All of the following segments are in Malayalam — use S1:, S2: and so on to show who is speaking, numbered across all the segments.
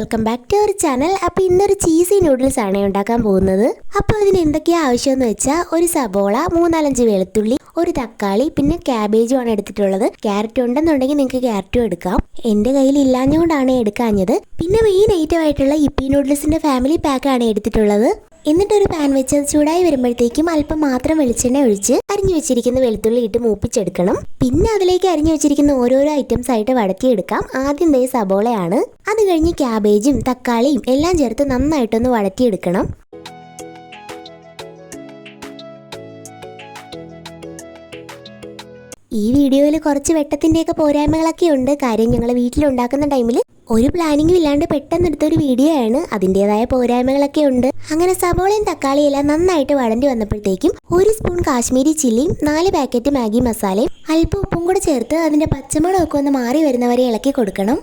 S1: Welcome back to our channel. അപ്പോൾ ഇന്നൊരു ചീസി നൂഡിൽസ് ആണ് ഉണ്ടാക്കാൻ പോകുന്നത്. അപ്പോൾ അതിന് എന്തൊക്കെയാണ് ആവശ്യമെന്ന് വെച്ചാൽ ഒരു സബോള, 3-4 വെളുത്തുള്ളി, ഒരു തക്കാളി, പിന്നെ ക്യാബേജും ആണ് എടുത്തിട്ടുള്ളത്. ക്യാരറ്റ് ഉണ്ടെന്നുണ്ടെങ്കിൽ നിങ്ങൾക്ക് ക്യാരറ്റും എടുക്കാം. എൻ്റെ കയ്യിൽ ഇല്ലാഞ്ഞുകൊണ്ടാണ് എടുക്കാഞ്ഞത്. പിന്നെ മെയിൻ ഐറ്റം ആയിട്ടുള്ള യിപ്പി നൂഡിൽസിൻ്റെ ഫാമിലി പാക്കാണ് എടുത്തിട്ടുള്ളത്. എന്നിട്ടൊരു പാൻ വെച്ച് ചൂടായി വരുമ്പോഴത്തേക്കും അല്പം മാത്രം വെളിച്ചെണ്ണ ഒഴിച്ച് അരിഞ്ഞു വെച്ചിരിക്കുന്ന വെളുത്തുള്ളി ഇട്ട് മൂപ്പിച്ചെടുക്കണം. പിന്നെ അതിലേക്ക് അരിഞ്ഞു വെച്ചിരിക്കുന്ന ഓരോരോ ഐറ്റംസ് ആയിട്ട് വഴറ്റിയെടുക്കാം. ആദ്യം ദേ സബോളയാണ്. അത് കഴിഞ്ഞ് ക്യാബേജും തക്കാളിയും എല്ലാം ചേർത്ത് നന്നായിട്ടൊന്ന് വഴറ്റിയെടുക്കണം. ഈ വീഡിയോയിൽ കുറച്ച് വെട്ടത്തിൻ്റെയൊക്കെ പോരായ്മകളൊക്കെ ഉണ്ട്. കാര്യം ഞങ്ങൾ വീട്ടിലുണ്ടാക്കുന്ന ടൈമിൽ ഒരു പ്ലാനിങ്ങും ഇല്ലാണ്ട് പെട്ടെന്നെടുത്തൊരു വീഡിയോ ആണ്. അതിൻ്റെതായ പോരായ്മകളൊക്കെ ഉണ്ട്. അങ്ങനെ സബോളയും തക്കാളിയും എല്ലാം നന്നായിട്ട് വഴണ്ടി വന്നപ്പോഴത്തേക്കും 1 സ്പൂൺ കാശ്മീരി ചില്ലിയും 4 പാക്കറ്റ് മാഗി മസാലയും അല്പം ഉപ്പും കൂടെ ചേർത്ത് അതിൻ്റെ പച്ചമുളകൊക്കെ ഒന്ന് മാറി വരുന്നവരെ ഇളക്കി കൊടുക്കണം.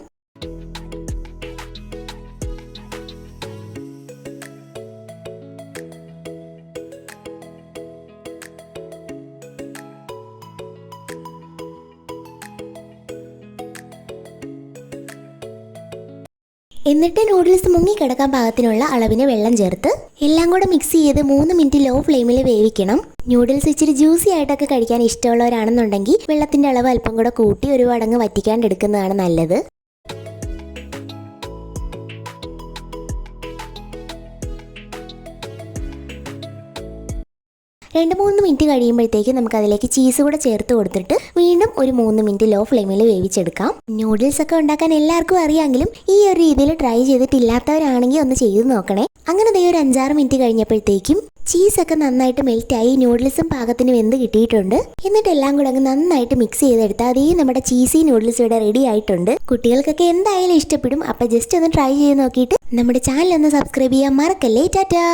S1: എന്നിട്ട് നൂഡിൽസ് മുങ്ങിക്കിടക്കാൻ പാകത്തിനുള്ള അളവിന് വെള്ളം ചേർത്ത് എല്ലാം കൂടെ മിക്സ് ചെയ്ത് 3 മിനിറ്റ് ലോ ഫ്ലെയിമിൽ വേവിക്കണം. നൂഡിൽസ് ഇച്ചിരി ജ്യൂസി ആയിട്ടൊക്കെ കഴിക്കാൻ ഇഷ്ടമുള്ളവരാണെന്നുണ്ടെങ്കിൽ വെള്ളത്തിൻ്റെ അളവ് അല്പം കൂടെ കൂട്ടി ഒരു മടങ്ങ് വറ്റിക്കാണ്ടെടുക്കുന്നതാണ് നല്ലത്. 2-3 മിനിറ്റ് കഴിയുമ്പോഴത്തേക്ക് നമുക്ക് അതിലേക്ക് ചീസ് കൂടെ ചേർത്ത് കൊടുത്തിട്ട് വീണ്ടും ഒരു 3 മിനിറ്റ് ലോ ഫ്ലെയിമിൽ വേവിച്ചെടുക്കാം. നൂഡിൽസ് ഒക്കെ ഉണ്ടാക്കാൻ എല്ലാവർക്കും അറിയാമെങ്കിലും ഈ ഒരു രീതിയിൽ ട്രൈ ചെയ്തിട്ടില്ലാത്തവരാണെങ്കിൽ ഒന്ന് ചെയ്ത് നോക്കണേ. അങ്ങനെ ദേ ഒരു 5-6 മിനിറ്റ് കഴിഞ്ഞപ്പോഴത്തേക്കും ചീസൊക്കെ നന്നായിട്ട് മെൽറ്റായി നൂഡിൽസും പാകത്തിന് വെന്ത് കിട്ടിയിട്ടുണ്ട്. എന്നിട്ട് എല്ലാം കൂടെ അങ്ങ് നന്നായിട്ട് മിക്സ് ചെയ്തെടുത്താൽ അതേ നമ്മുടെ ചീസി നൂഡിൽസ് ഇവിടെ റെഡി ആയിട്ടുണ്ട്. കുട്ടികൾക്കൊക്കെ എന്തായാലും ഇഷ്ടപ്പെടും. അപ്പോൾ ജസ്റ്റ് ഒന്ന് ട്രൈ ചെയ്ത് നോക്കിയിട്ട് നമ്മുടെ ചാനൽ ഒന്ന് സബ്സ്ക്രൈബ് ചെയ്യാൻ മറക്കല്ലേ. ടാറ്റാ.